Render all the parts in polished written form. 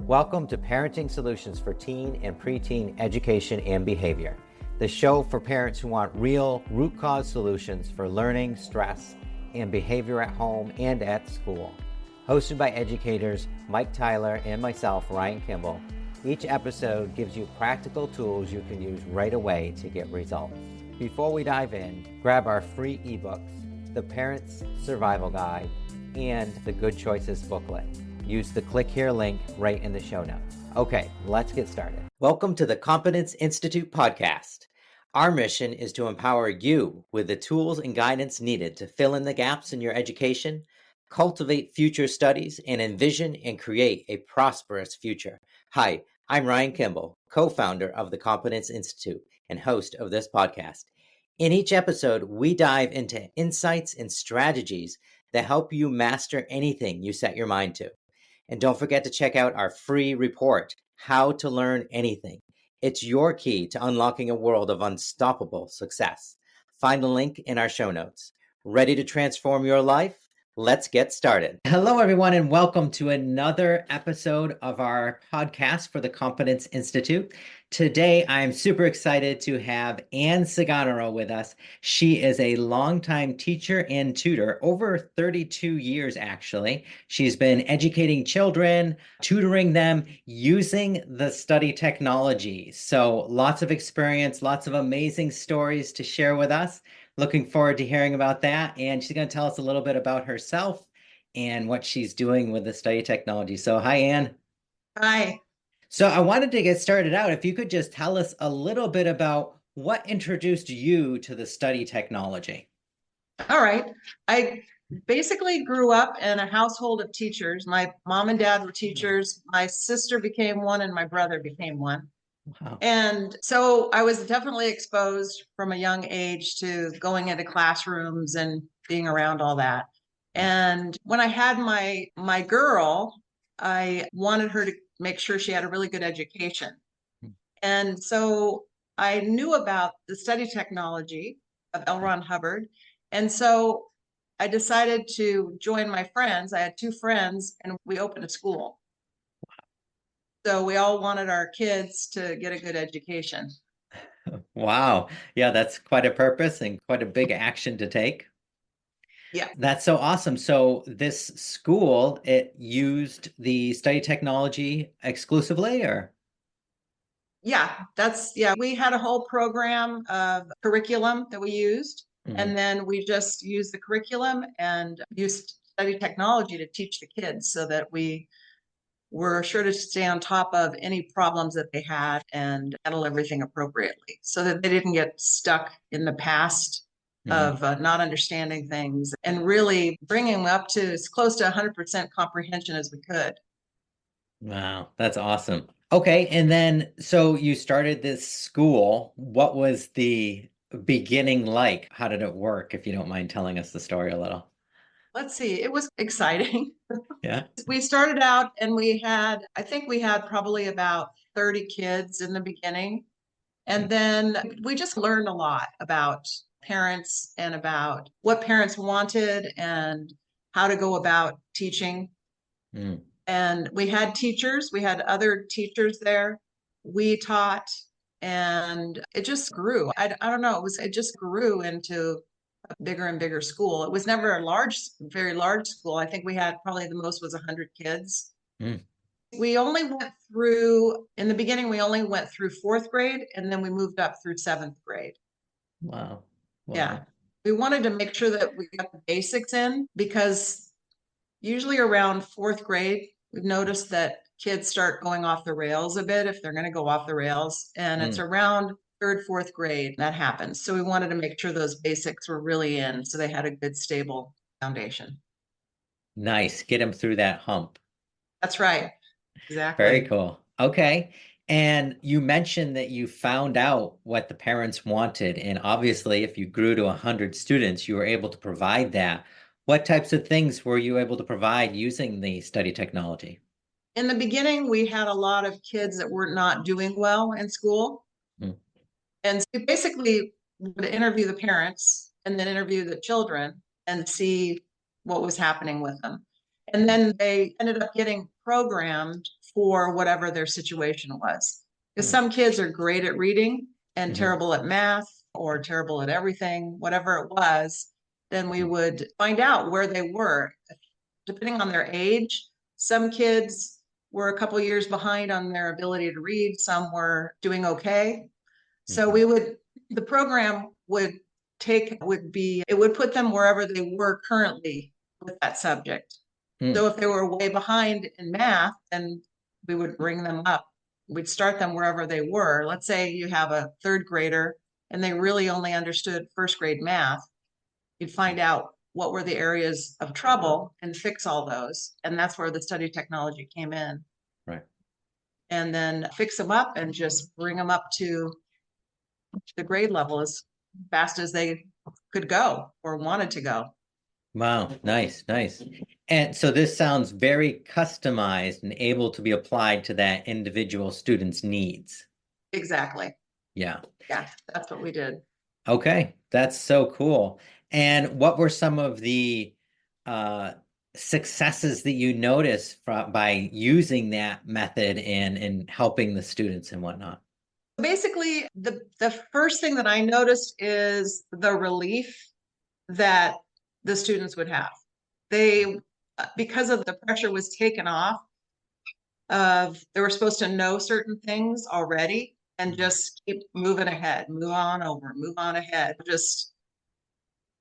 Welcome to Parenting Solutions for Teen and Preteen Education and Behavior, the show for parents who want real root cause solutions for learning, stress, and behavior at home and at school. Hosted by educators Mike Tyler and myself, Ryan Kimball, each episode gives you practical tools you can use right away to get results. Before we dive in, grab our free ebooks, the Parent's Survival Guide, and the Good Choices booklet. Use the click here link right in the show notes. Okay, let's get started. Welcome to the Competence Institute podcast. Our mission is to empower you with the tools and guidance needed to fill in the gaps in your education, cultivate future studies, and envision and create a prosperous future. Hi, I'm Ryan Kimball, co-founder of the Competence Institute and host of this podcast. In each episode, we dive into insights and strategies that help you master anything you set your mind to. And don't forget to check out our free report, How to Learn Anything. It's your key to unlocking a world of unstoppable success. Find the link in our show notes. Ready to transform your life? Let's get started. Hello, everyone, and welcome to another episode of our podcast for the Competence Institute. Today, I'm super excited to have Ann Cigainero with us. She is a longtime teacher and tutor, over 32 years, actually. She's been educating children, tutoring them using the study technology. So lots of experience, lots of amazing stories to share with us. Looking forward to hearing about that. And she's going to tell us a little bit about herself and what she's doing with the study technology. So hi, Ann. Hi. So I wanted to get started out. If you could just tell us a little bit about what introduced you to the study technology. All right. I basically grew up in a household of teachers. My mom and dad were teachers. My sister became one and my brother became one. Wow. And so I was definitely exposed from a young age to going into classrooms and being around all that. And when I had my girl, I wanted her to make sure she had a really good education. And so I knew about the study technology of L. Ron Hubbard. And so I decided to join my friends. I had two friends and we opened a school. So we all wanted our kids to get a good education. Wow. Yeah, that's quite a purpose and quite a big action to take. Yeah. That's so awesome. So this school, it used the study technology exclusively, or? Yeah, we had a whole program of curriculum that we used. And then we just used the curriculum and used study technology to teach the kids so that we were sure to stay on top of any problems that they had and handle everything appropriately so that they didn't get stuck in the past of not understanding things and really bringing them up to as close to 100% comprehension as we could. Wow, that's awesome. Okay, and then so you started this school. What was the beginning like? How did it work, if you don't mind telling us the story a little? Let's see, it was exciting. Yeah. We started out and I think we had probably about 30 kids in the beginning. And then we just learned a lot about parents and about what parents wanted and how to go about teaching. And we had teachers, we had other teachers there. We taught and it just grew. I don't know, it just grew into a bigger and bigger school. It was never a very large school. I think we had probably the most was 100 kids. We only went through, in the beginning, we only went through fourth grade and then we moved up through seventh grade. Wow. Yeah. We wanted to make sure that we got the basics in because usually around fourth grade, we've noticed that kids start going off the rails a bit if they're going to go off the rails. And it's around third, fourth grade that happens. So we wanted to make sure those basics were really in so they had a good, stable foundation. Nice. Get them through that hump. That's right. Exactly. Very cool. Okay. And you mentioned that you found out what the parents wanted. And obviously, if you grew to 100 students, you were able to provide that. What types of things were you able to provide using the study technology? In the beginning, we had a lot of kids that were not doing well in school. And so we basically would interview the parents and then interview the children and see what was happening with them. And then they ended up getting programmed for whatever their situation was. Because some kids are great at reading and terrible at math or terrible at everything, whatever it was, then we would find out where they were. Depending on their age, some kids were a couple years behind on their ability to read, some were doing okay. So the program would it would put them wherever they were currently with that subject. So if they were way behind in math, then we would bring them up. We'd start them wherever they were. Let's say you have a third grader and they really only understood first grade math. You'd find out what were the areas of trouble and fix all those. And that's where the study technology came in. Right. And then fix them up and just bring them up to the grade level as fast as they could go or wanted to go. Wow, nice, nice. And so this sounds very customized and able to be applied to that individual student's needs. Exactly. Yeah. Yeah, that's what we did. Okay, that's so cool. And what were some of the successes that you noticed by using that method and helping the students and whatnot? Basically, the first thing that I noticed is the relief that the students would have. They, because of the pressure was taken off of, they were supposed to know certain things already and just keep moving ahead, move on over, move on ahead, just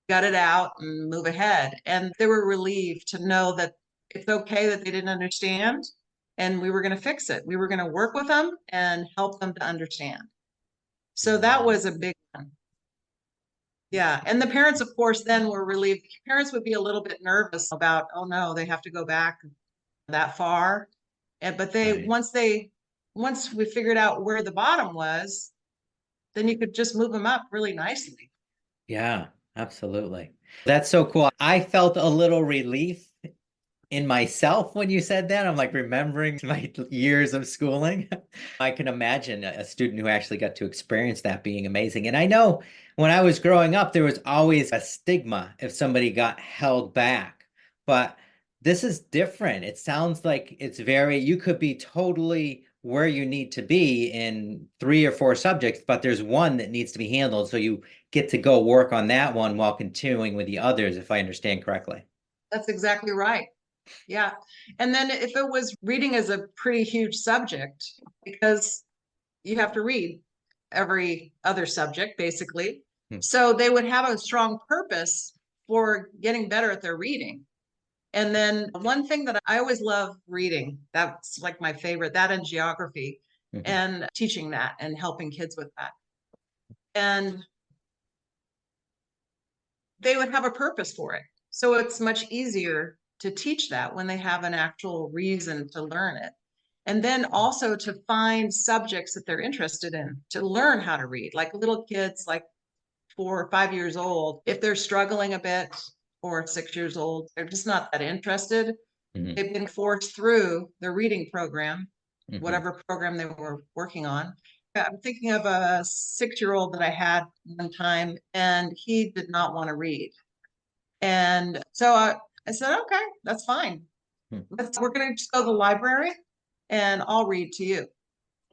gut it out and move ahead. And they were relieved to know that it's okay that they didn't understand and we were going to fix it. We were going to work with them and help them to understand. So that was a big one. Yeah. And the parents, of course, then were relieved. Parents would be a little bit nervous about, oh no, they have to go back that far. But once we figured out where the bottom was, then you could just move them up really nicely. Yeah, absolutely. That's so cool. I felt a little relief in myself when you said that. I'm like remembering my years of schooling. I can imagine a student who actually got to experience that being amazing. And I know when I was growing up, there was always a stigma if somebody got held back. But this is different. It sounds like you could be totally where you need to be in 3 or 4 subjects, but there's one that needs to be handled. So you get to go work on that one while continuing with the others, if I understand correctly. That's exactly right. Yeah. And then if it was reading is a pretty huge subject because you have to read every other subject, basically. So they would have a strong purpose for getting better at their reading. And then one thing that I always love reading, that's like my favorite, that and geography and teaching that and helping kids with that. And they would have a purpose for it. So it's much easier to teach that when they have an actual reason to learn it. And then also to find subjects that they're interested in, to learn how to read. Like little kids, like 4 or 5 years old, if they're struggling a bit, or 6 years old, they're just not that interested. They've been forced through the reading program, whatever program they were working on. I'm thinking of a 6-year-old that I had one time, and he did not want to read. And so I said, okay, that's fine. We're going to just go to the library and I'll read to you.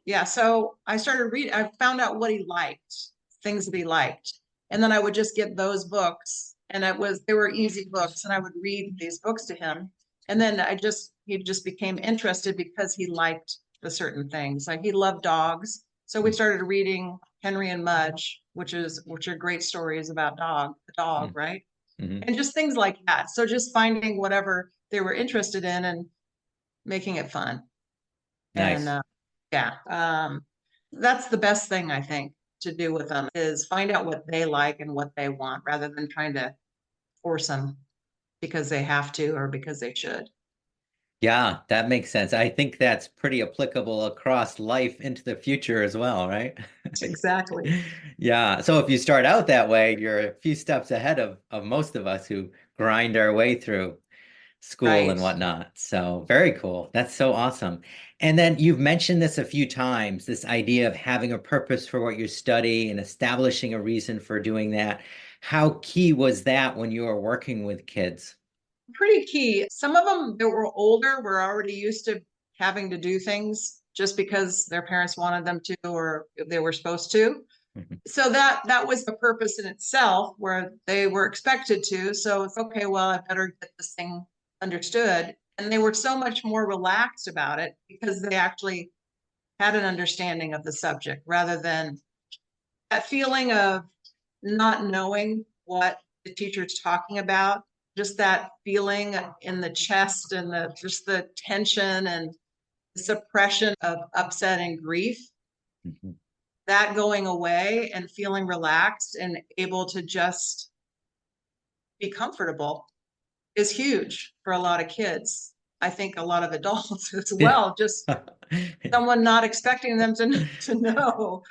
Yeah. So I started reading. I found out what he liked, things that he liked. And then I would just get those books, and they were easy books, and I would read these books to him. And then he just became interested because he liked the certain things. Like he loved dogs. So we started reading Henry and Mudge, which are great stories about the dog, right? And just things like that. So just finding whatever they were interested in and making it fun. Nice. And that's the best thing I think to do with them is find out what they like and what they want rather than trying to force them because they have to or because they should. Yeah, that makes sense. I think that's pretty applicable across life into the future as well, right? Exactly. Yeah. So if you start out that way, you're a few steps ahead of most of us who grind our way through school and Right. whatnot. So very cool. That's so awesome. And then you've mentioned this a few times, this idea of having a purpose for what you study and establishing a reason for doing that. How key was that when you were working with kids? Pretty key. Some of them that were older were already used to having to do things just because their parents wanted them to or they were supposed to. Mhm. So that was the purpose in itself, where they were expected to. So it's okay, well, I better get this thing understood. And they were so much more relaxed about it because they actually had an understanding of the subject rather than that feeling of not knowing what the teacher's talking about, just that feeling in the chest and just the tension and the suppression of upset and grief, Mhm. that going away and feeling relaxed and able to just be comfortable is huge for a lot of kids. I think a lot of adults as Yeah. well, just someone not expecting them to know,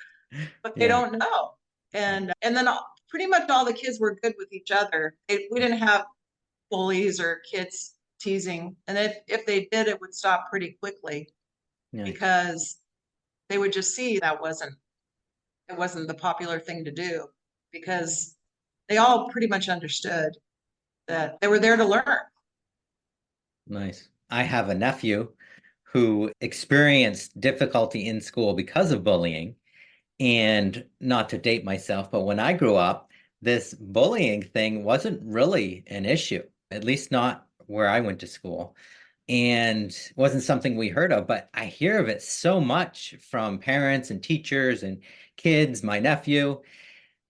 but they Yeah. don't know. Yeah. And then pretty much all the kids were good with each other. We didn't have bullies or kids teasing. And if they did, it would stop pretty quickly Nice. because they would just see that it wasn't the popular thing to do because they all pretty much understood that they were there to learn. Nice. I have a nephew who experienced difficulty in school because of bullying. And not to date myself, but when I grew up, this bullying thing wasn't really an issue, at least not where I went to school. And wasn't something we heard of, but I hear of it so much from parents and teachers and kids, my nephew.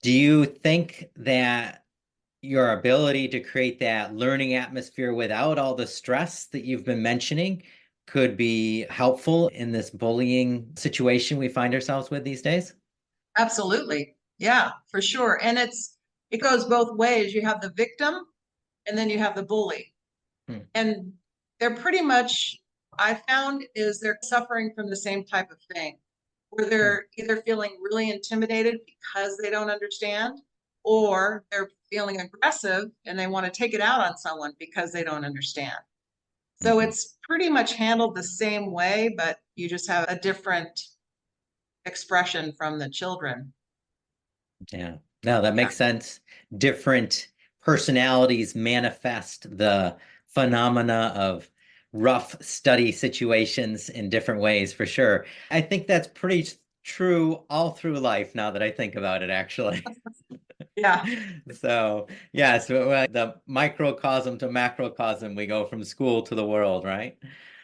Do you think that your ability to create that learning atmosphere without all the stress that you've been mentioning could be helpful in this bullying situation we find ourselves with these days? Absolutely. Yeah, for sure. And it goes both ways. You have the victim and then you have the bully. Hmm. And they're pretty much, I found, is they're suffering from the same type of thing, where Hmm. they're either feeling really intimidated because they don't understand, or they're feeling aggressive and they want to take it out on someone because they don't understand. So Mhm. it's pretty much handled the same way, but you just have a different expression from the children. Yeah. No, that Yeah, makes sense. Different personalities manifest the phenomena of rough study situations in different ways, for sure. I think that's pretty true all through life now that I think about it, actually. yeah, So, yeah, so the microcosm to macrocosm, we go from school to the world, right?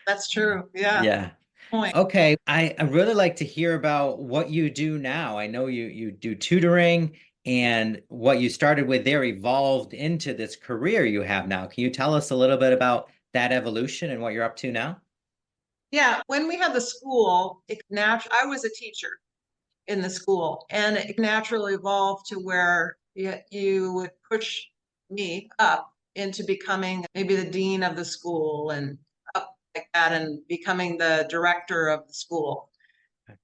that's true. Yeah, Yeah. point. Okay, I really like to hear about what you do now. I know you do tutoring and what you started with there evolved into this career you have now. Can you tell us a little bit about that evolution and what you're up to now? Yeah, when we had the school, I was a teacher in the school, and it naturally evolved to where you would push me up into becoming maybe the dean of the school and up like that, and becoming the director of the school.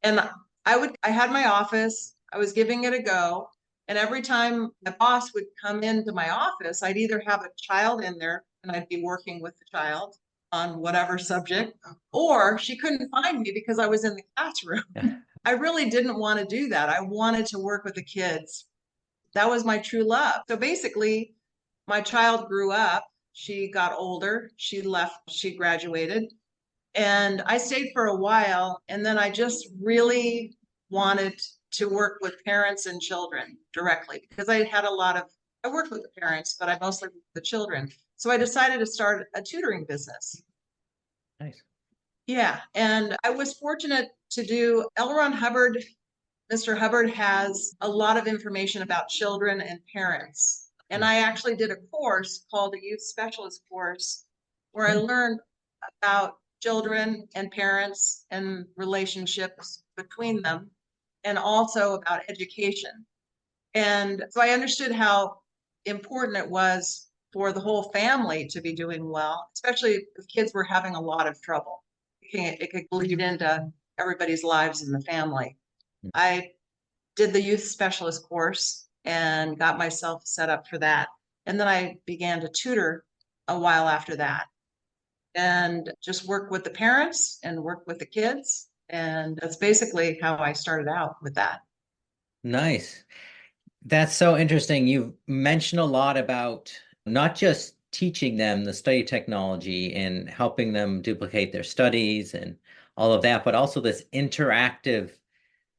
And I had my office, I was giving it a go. And every time my boss would come into my office, I'd either have a child in there and I'd be working with the child on whatever subject, or she couldn't find me because I was in the classroom. Yeah. I really didn't want to do that. I wanted to work with the kids. That was my true love. So basically, my child grew up. She got older. She left. She graduated. And I stayed for a while. And then I just really wanted to work with parents and children directly because I worked with the parents, but I mostly worked with the children. So I decided to start a tutoring business. Nice. Yeah. And I was fortunate to do Hubbard. Mr. Hubbard has a lot of information about children and parents. And Hmm. I actually did a course called a youth specialist course where I Hmm. learned about children and parents and relationships between them, and also about education. And so I understood how important it was for the whole family to be doing well, especially if kids were having a lot of trouble. It could bleed into everybody's lives in the family. I did the youth specialist course and got myself set up for that. And then I began to tutor a while after that and just work with the parents and work with the kids. And that's basically how I started out with that. Nice. That's so interesting. You've mentioned a lot about not just teaching them the study technology and helping them duplicate their studies and all of that, but also this interactive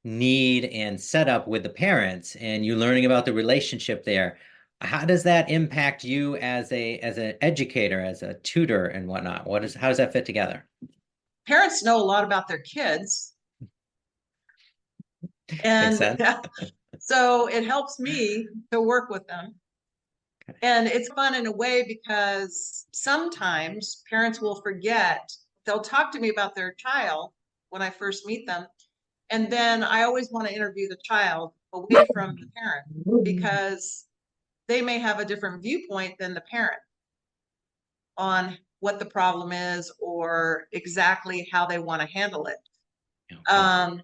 need and setup with the parents and you learning about the relationship there. How does that impact you as an educator, as a tutor and whatnot? How does that fit together? Parents know a lot about their kids, Makes and sense. so it helps me to work with them. And it's fun in a way because sometimes parents will forget. They'll talk to me about their child when I first meet them. And then I always want to interview the child away from the parent because they may have a different viewpoint than the parent on what the problem is or exactly how they want to handle it. Okay.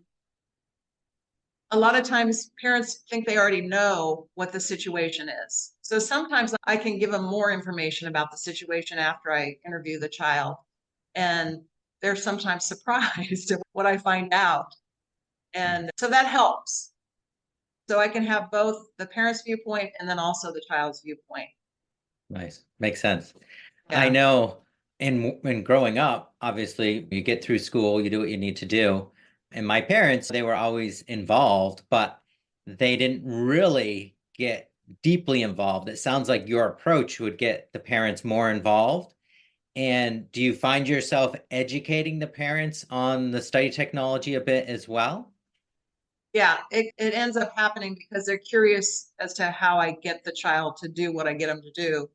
A lot of times parents think they already know what the situation is. So sometimes I can give them more information about the situation after I interview the child. And they're sometimes surprised at what I find out. And so that helps. So I can have both the parent's viewpoint and then also the child's viewpoint. Nice. Makes sense. I Yeah. know in growing up, obviously you get through school, you do what you need to do. And my parents, they were always involved, but they didn't really get deeply involved. It sounds like your approach would get the parents more involved. And do you find yourself educating the parents on the study technology a bit as well? Yeah, it ends up happening because they're curious as to how I get the child to do what I get them to do.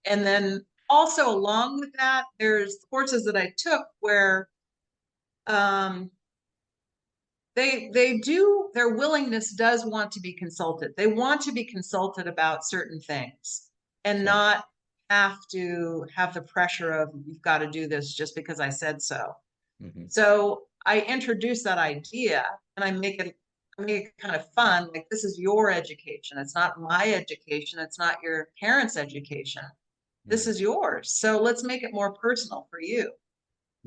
And then also along with that, there's courses that I took where um, they do, their willingness does want to be consulted. They want to be consulted about certain things and Sure. not have to have the pressure of you've got to do this just because I said so. Hmm. So I introduce that idea and I make it kind of fun. Like, this is your education. It's not my education. It's not your parents' education. This is yours. So let's make it more personal for you.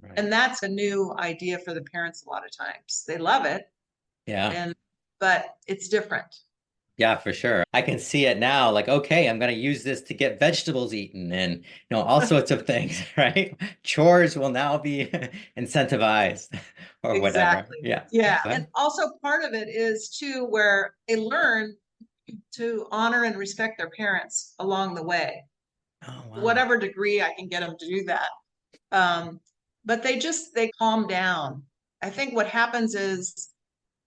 Right. And that's a new idea for the parents a lot of times. They love it, Yeah. and but it's different. Yeah, for sure. I can see it now. Like, okay, I'm going to use this to get vegetables eaten and, all sorts of things, right? Chores will now be incentivized or whatever. Exactly. Yeah. Yeah. Go And ahead. also part of it is too where they learn to honor and respect their parents along the way. Oh, wow. Whatever degree I can get them to do that. Um, but they calm down. I think what happens is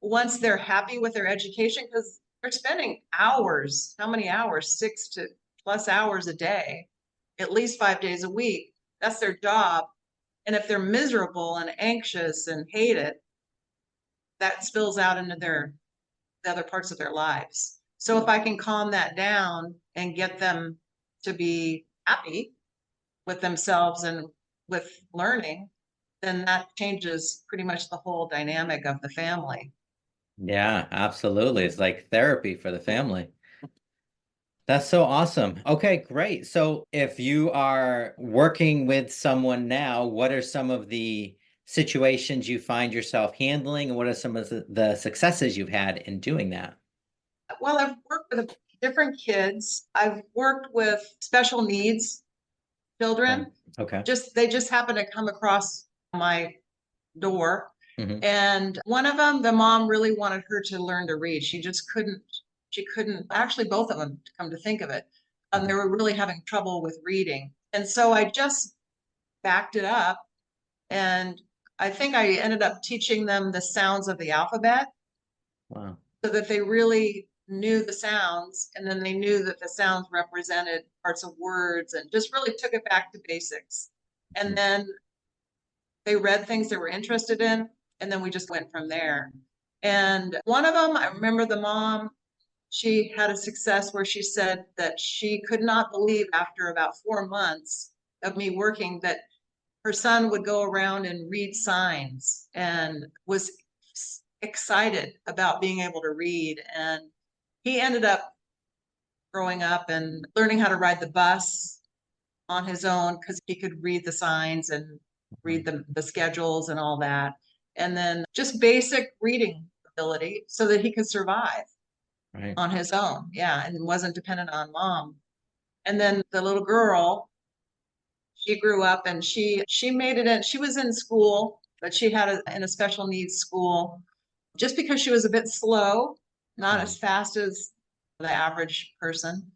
once they're happy with their education, because they're spending hours, how many hours? 6 to plus hours a day, at least 5 days a week. That's their job. And if they're miserable and anxious and hate it, that spills out into the other parts of their lives. So if I can calm that down and get them to be happy with themselves and with learning, then that changes pretty much the whole dynamic of the family. Yeah, absolutely. It's like therapy for the family. That's so awesome. Okay, great. So if you are working with someone now, what are some of the situations you find yourself handling, and what are some of the successes you've had in doing that? Well, I've worked with different kids. I've worked with special needs Okay. children. Okay. They just happen to come across my door. Hmm. And one of them, the mom really wanted her to learn to read. She couldn't, actually, both of them, to come to think of it. They Hmm. were really having trouble with reading. And so I just backed it up. And I think I ended up teaching them the sounds of the alphabet Wow. so that they really knew the sounds. And then they knew that the sounds represented parts of words and just really took it back to basics. And Mm. then they read things they were interested in, and then we just went from there. And one of them, I remember the mom, she had a success where she said that she could not believe after about 4 months of me working that her son would go around and read signs and was excited about being able to read. And he ended up growing up and learning how to ride the bus on his own because he could read the signs and read the schedules and all that. And then just basic reading ability so that he could survive Right. on his own. Yeah. And wasn't dependent on mom. And then the little girl, She grew up and she made it in. She was in school, but she had in a special needs school just because she was a bit slow, not Mhm. as fast as the average person.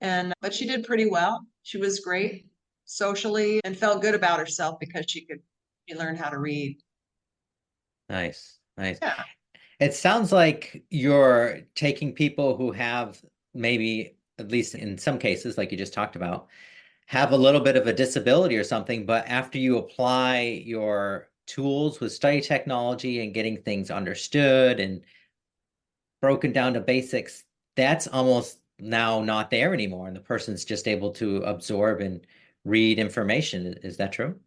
And but she did pretty well. She was great socially and felt good about herself because she learned how to read. Nice, nice. Yeah. It sounds like you're taking people who have maybe, at least in some cases, like you just talked about, have a little bit of a disability or something, but after you apply your tools with study technology and getting things understood and broken down to basics, that's almost now not there anymore. And the person's just able to absorb and read information. Is that true?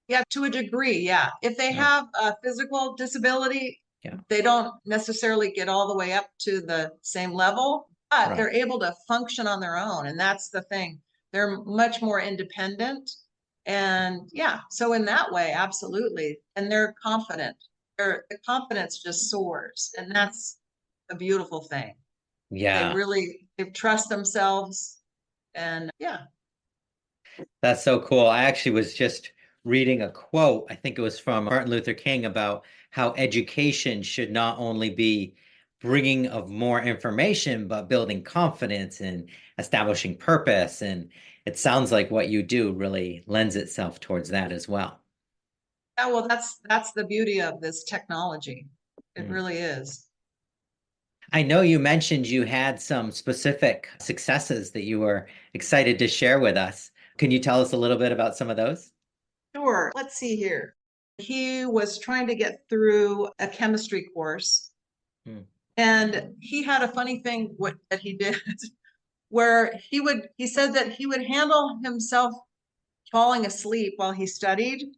Yeah, to a degree, yeah. If they Yeah. have a physical disability, Yeah. they don't necessarily get all the way up to the same level, but Right. they're able to function on their own. And that's the thing. They're much more independent. And yeah, so in that way, absolutely. And they're confident. The confidence just soars. And that's a beautiful thing. Yeah. They trust themselves. And yeah, That's so cool. I actually was just reading a quote, I think it was from Martin Luther King, about how education should not only be bringing of more information, but building confidence and establishing purpose. And it sounds like what you do really lends itself towards that as well. yeah, well, that's the beauty of this technology. It Mm. really is. I know you mentioned you had some specific successes that you were excited to share with us. Can you tell us a little bit about some of those? Sure. Let's see here. He was trying to get through a chemistry course, Mm. and he had a funny thing that he did where he said that he would handle himself falling asleep while he studied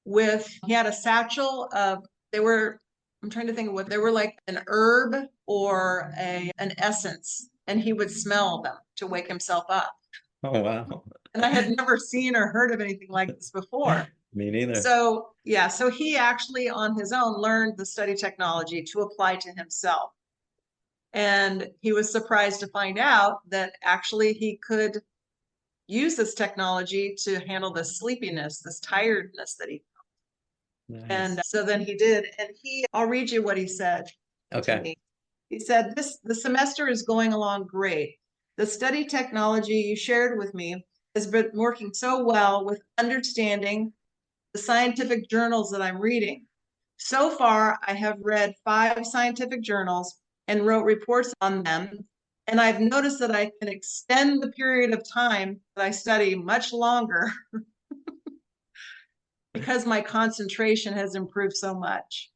he had a satchel of, they were, I'm trying to think of what they were, like an herb or an essence, and he would smell them to wake himself up. Oh, wow. And I had never seen or heard of anything like this before. Me neither. So yeah, so he actually on his own learned the study technology to apply to himself. And he was surprised to find out that actually he could use this technology to handle the sleepiness, this tiredness that he, and Nice. so then he did. And I'll read you what he said to Okay. me. He said, the semester is going along great. The study technology you shared with me has been working so well with understanding the scientific journals that I'm reading. So far, I have read 5 scientific journals and wrote reports on them. And I've noticed that I can extend the period of time that I study much longer because my concentration has improved so much.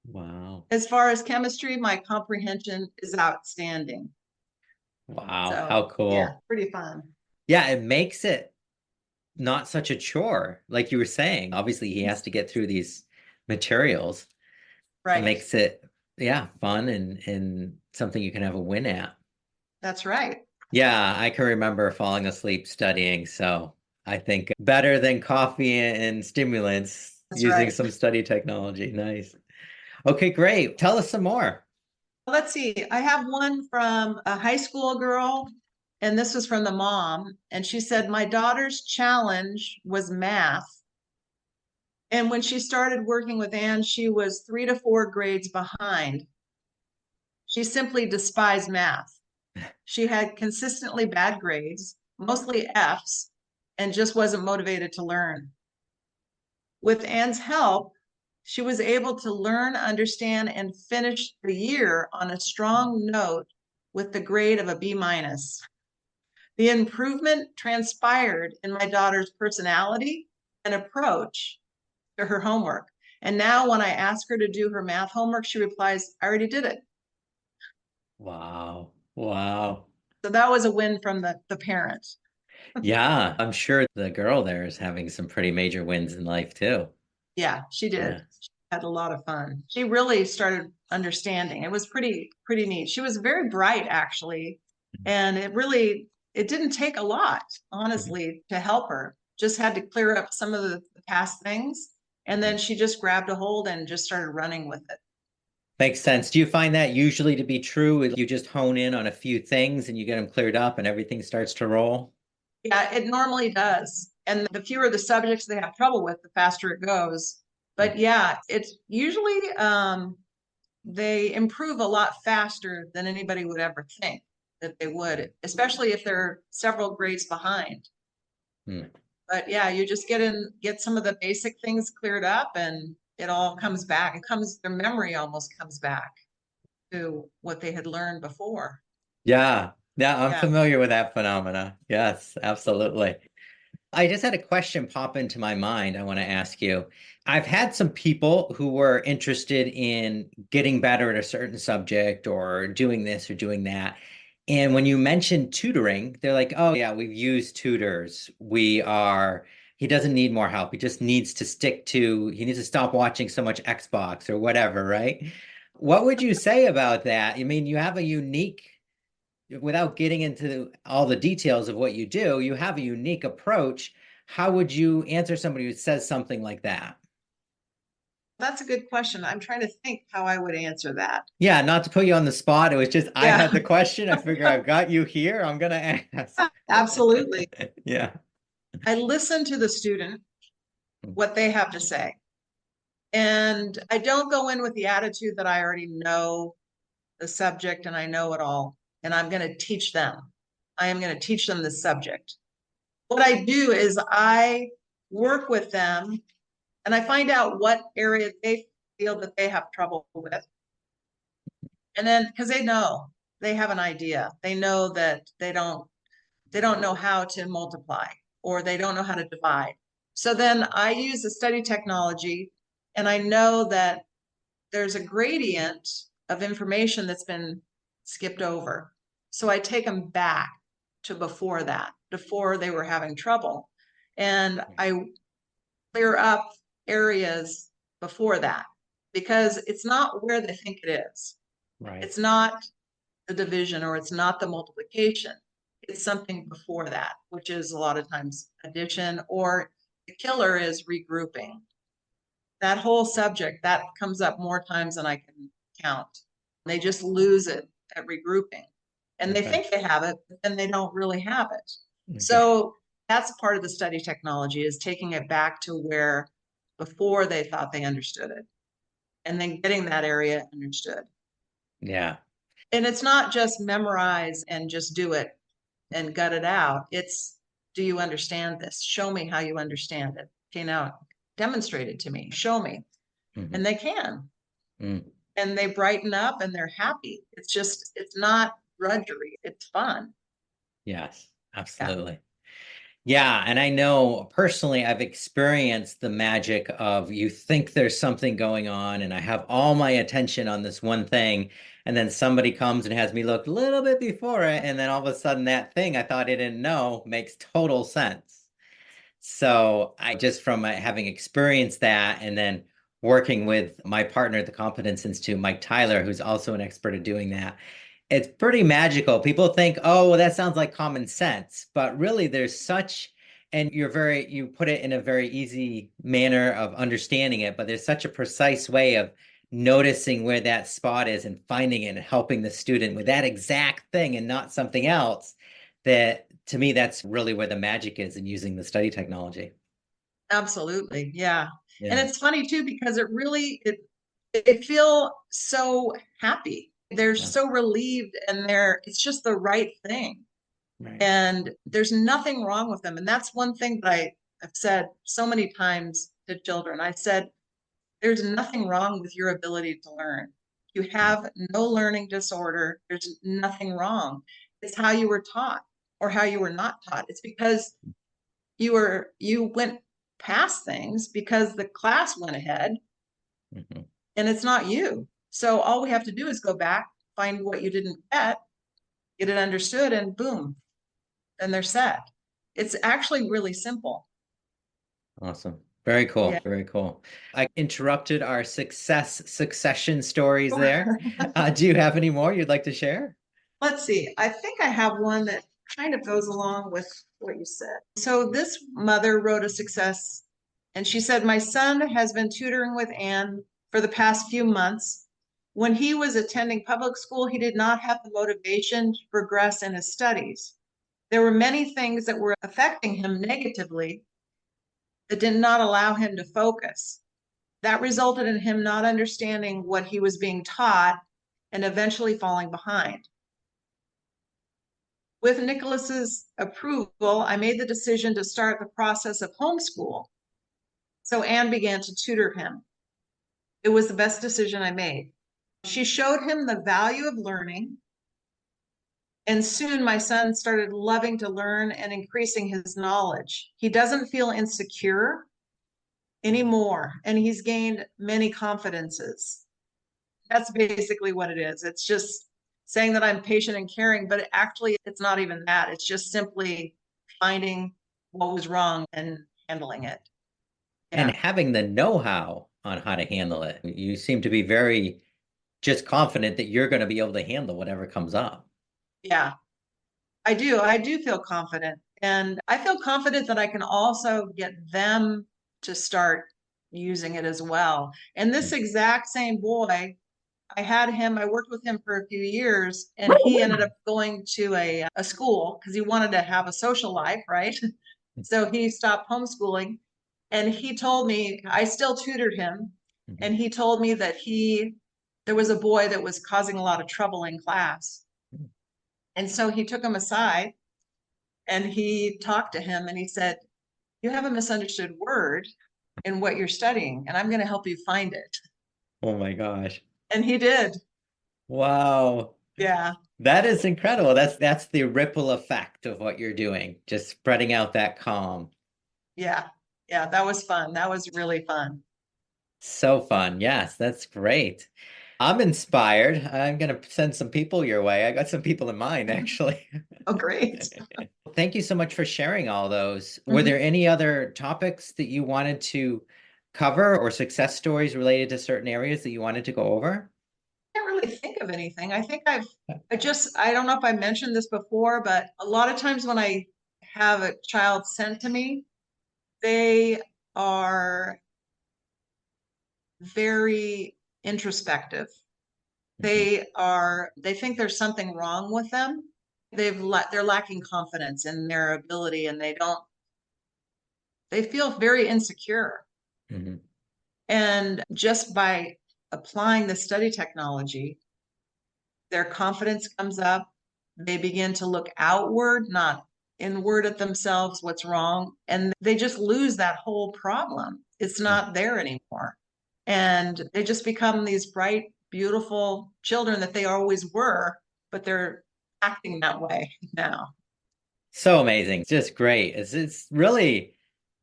Wow. As far as chemistry, my comprehension is outstanding. Wow. So, How yeah, cool. pretty fun. Yeah, it makes it not such a chore, like you were saying. Obviously, he has to get through these materials. It Right. makes it, yeah, fun and something you can have a win at. That's right. Yeah, I can remember falling asleep studying, so I think better than coffee and stimulants That's using right. some study technology. Nice. Okay, great. Tell us some more. Let's see. I have one from a high school girl, and this was from the mom. And she said, my daughter's challenge was math. And when she started working with Ann, she was 3 to 4 grades behind. She simply despised math. She had consistently bad grades, mostly F's, and just wasn't motivated to learn. With Ann's help, she was able to learn, understand, and finish the year on a strong note with the grade of a B minus. The improvement transpired in my daughter's personality and approach to her homework. And now when I ask her to do her math homework, she replies, I already did it. Wow. Wow. So that was a win from the parent. Yeah, I'm sure the girl there is having some pretty major wins in life too. Yeah, she did. Yeah. She had a lot of fun. She really started understanding. It was pretty neat. She was very bright actually, and it didn't take a lot, honestly, to help her. Just had to clear up some of the past things, and then she just grabbed a hold and just started running with it. Makes sense. Do you find that usually to be true? You just hone in on a few things and you get them cleared up and everything starts to roll? Yeah, it normally does. And the fewer the subjects they have trouble with, the faster it goes. But yeah, it's usually they improve a lot faster than anybody would ever think that they would, especially if they're several grades behind. Mm. But yeah, you just get some of the basic things cleared up and it all comes back. Their memory almost comes back to what they had learned before. Yeah. Yeah, I'm Yeah. familiar with that phenomena. Yes, absolutely. I just had a question pop into my mind I want to ask you. I've had some people who were interested in getting better at a certain subject or doing this or doing that. And when you mentioned tutoring, they're like, oh, yeah, we've used tutors. He doesn't need more help. He needs to stop watching so much Xbox or whatever, right? What would you say about that? I mean, you have a unique without getting into all the details of what you do, you have a unique approach. How would you answer somebody who says something like that? That's a good question. I'm trying to think how I would answer that. Yeah, not to put you on the spot. It was just I Yeah, had the question. I figure I've got you here. I'm gonna ask. absolutely. Yeah. I listen to the student, what they have to say. And I don't go in with the attitude that I already know the subject and I know it all, and I'm going to teach them. I am going to teach them the subject. What I do is I work with them and I find out what area they feel that they have trouble with. And then because they have an idea, they know that they don't know how to multiply or they don't know how to divide. So then I use the study technology and I know that there's a gradient of information that's been skipped over. So I take them back to before that, before they were having trouble. And I clear up areas before that because it's not where they think it is. Right. It's not the division or it's not the multiplication. It's something before that, which is a lot of times addition, or the killer is regrouping. That whole subject that comes up more times than I can count. They just lose it at regrouping. And they Okay. think they have it, but then they don't really have it. Okay. So that's part of the study technology, is taking it back to where before they thought they understood it and then getting that area understood. Yeah. And it's not just memorize and just do it and gut it out. It's, do you understand this? Show me how you understand it. Okay, now demonstrate it to me. Show me. Mhm. And they can. Mm. And they brighten up and they're happy. It's not drudgery. It's fun. Yes, Yeah. absolutely. Yeah, and I know personally I've experienced the magic of you think there's something going on and I have all my attention on this one thing, and then somebody comes and has me look a little bit before it, and then all of a sudden that thing I thought I didn't know makes total sense. So I just from having experienced that and then working with my partner at the Competence Institute, Mike Tyler, who's also an expert at doing that, it's pretty magical. People think, oh, well, that sounds like common sense, but really there's such, and you put it in a very easy manner of understanding it, but there's such a precise way of noticing where that spot is and finding it and helping the student with that exact thing and not something else. That to me, that's really where the magic is in using the study technology. Absolutely. Yeah. And Yeah. it's funny too, because it feel so happy. They're Yeah. so relieved and it's just the right thing. Right. And there's nothing wrong with them. And that's one thing that I've said so many times to children. I said, there's nothing wrong with your ability to learn. You have no learning disorder. There's nothing wrong. It's how you were taught or how you were not taught. It's because you went past things because the class went ahead Mhm. and it's not you. So all we have to do is go back, find what you didn't get it understood, and boom, then they're set. It's actually really simple. Awesome. Very cool. Yeah. Very cool. I interrupted our succession stories there. Do you have any more you'd like to share? Let's see. I think I have one that kind of goes along with what you said. So this mother wrote a success and she said, my son has been tutoring with Ann for the past few months. When he was attending public school, he did not have the motivation to progress in his studies. There were many things that were affecting him negatively, that did not allow him to focus. That resulted in him not understanding what he was being taught and eventually falling behind. With Nicholas's approval, I made the decision to start the process of homeschool. So Anne began to tutor him. It was the best decision I made. She showed him the value of learning. And soon my son started loving to learn and increasing his knowledge. He doesn't feel insecure anymore, and he's gained many confidences. That's basically what it is. It's just saying that I'm patient and caring, but actually it's not even that. It's just simply finding what was wrong and handling it. And Yeah. having the know-how on how to handle it. You seem to be very just confident that you're going to be able to handle whatever comes up. Yeah, I do. I do feel confident. And I feel confident that I can also get them to start using it as well. And this exact same boy, I worked with him for a few years, and he ended up going to a school because he wanted to have a social life, right? So he stopped homeschooling, and he told me, I still tutored him, and he told me that there was a boy that was causing a lot of trouble in class. And so he took him aside and he talked to him and he said, you have a misunderstood word in what you're studying, and I'm going to help you find it. Oh my gosh. And he did. Wow. Yeah. That is incredible. That's the ripple effect of what you're doing, just spreading out that calm. Yeah. Yeah. That was fun. That was really fun. So fun. Yes, that's great. I'm inspired. I'm going to send some people your way. I got some people in mind, actually. Oh, great. Thank you so much for sharing all those. Were Mhm. there any other topics that you wanted to cover or success stories related to certain areas that you wanted to go over? I can't really think of anything. I think I don't know if I mentioned this before, but a lot of times when I have a child sent to me, they are very introspective. Mhm. They think there's something wrong with them. They're lacking confidence in their ability, and they feel very insecure. Mhm. And just by applying the study technology, their confidence comes up. They begin to look outward, not inward at themselves, what's wrong. And they just lose that whole problem. It's Mm. not there anymore. And they just become these bright, beautiful children that they always were, but they're acting that way now. So amazing. Just great. It's really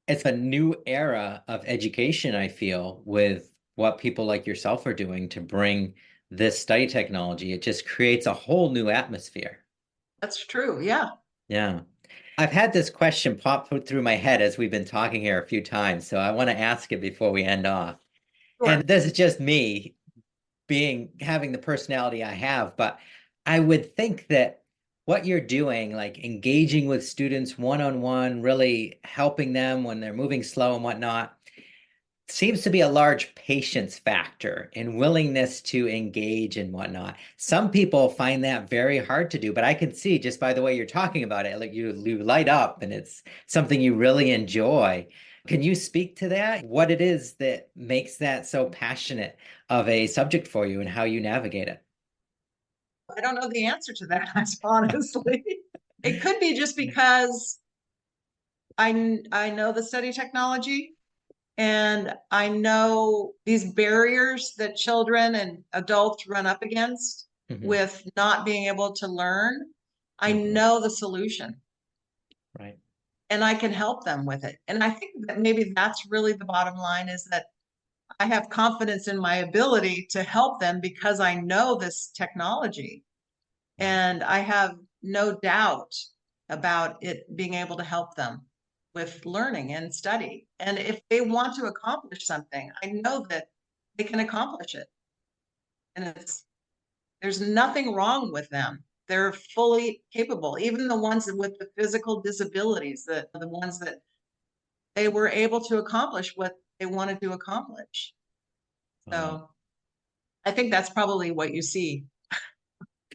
it's a new era of education, I feel, with what people like yourself are doing to bring this study technology. It just creates a whole new atmosphere. That's true. Yeah. Yeah. I've had this question pop through my head as we've been talking here a few times, so I want to ask it before we end off. And Sure. this is just me having the personality I have, but I would think that what you're doing, like engaging with students one-on-one, really helping them when they're moving slow and whatnot, seems to be a large patience factor and willingness to engage and whatnot. Some people find that very hard to do, but I can see just by the way you're talking about it, like you light up and it's something you really enjoy. Can you speak to that? What it is that makes that so passionate of a subject for you and how you navigate it? I don't know the answer to that, honestly. It could be just because I know the study technology, and I know these barriers that children and adults run up against Mhm. with not being able to learn. I Mhm. know the solution, Right. and I can help them with it. And I think that maybe that's really the bottom line, is that I have confidence in my ability to help them because I know this technology, Right. and I have no doubt about it being able to help them with learning and study. And if they want to accomplish something, I know that they can accomplish it. And there's nothing wrong with them. They're fully capable, even the ones with the physical disabilities, the ones that they were able to accomplish what they wanted to accomplish. Wow. So I think that's probably what you see.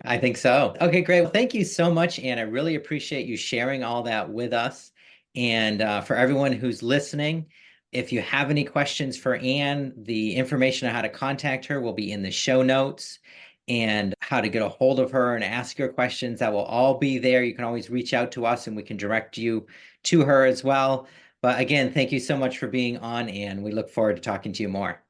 I think so. Okay, great. Well, thank you so much, Anne. I really appreciate you sharing all that with us. And for everyone who's listening, if you have any questions for Ann, the information on how to contact her will be in the show notes, and how to get a hold of her and ask your questions. That will all be there. You can always reach out to us and we can direct you to her as well. But again, thank you so much for being on, Ann. We look forward to talking to you more.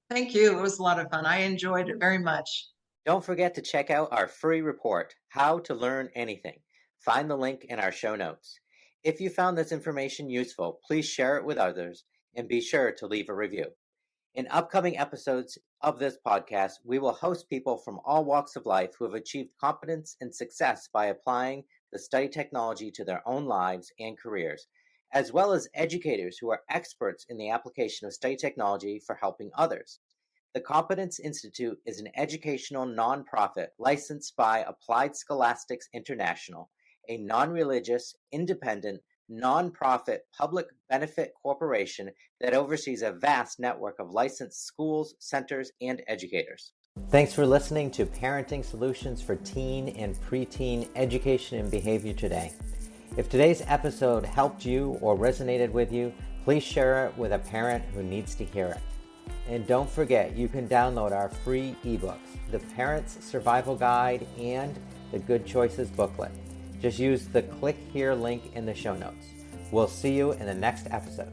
Thank you. It was a lot of fun. I enjoyed it very much. Don't forget to check out our free report, How to Learn Anything. Find the link in our show notes. If you found this information useful, please share it with others and be sure to leave a review. In upcoming episodes of this podcast, we will host people from all walks of life who have achieved competence and success by applying the study technology to their own lives and careers, as well as educators who are experts in the application of study technology for helping others. The Competence Institute is an educational nonprofit licensed by Applied Scholastics International, a non-religious, independent, nonprofit public benefit corporation that oversees a vast network of licensed schools, centers, and educators. Thanks for listening to Parenting Solutions for Teen and Preteen Education and Behavior today. If today's episode helped you or resonated with you, please share it with a parent who needs to hear it. And don't forget, you can download our free ebooks, The Parent's Survival Guide and the Good Choices booklet. Just use the click here link in the show notes. We'll see you in the next episode.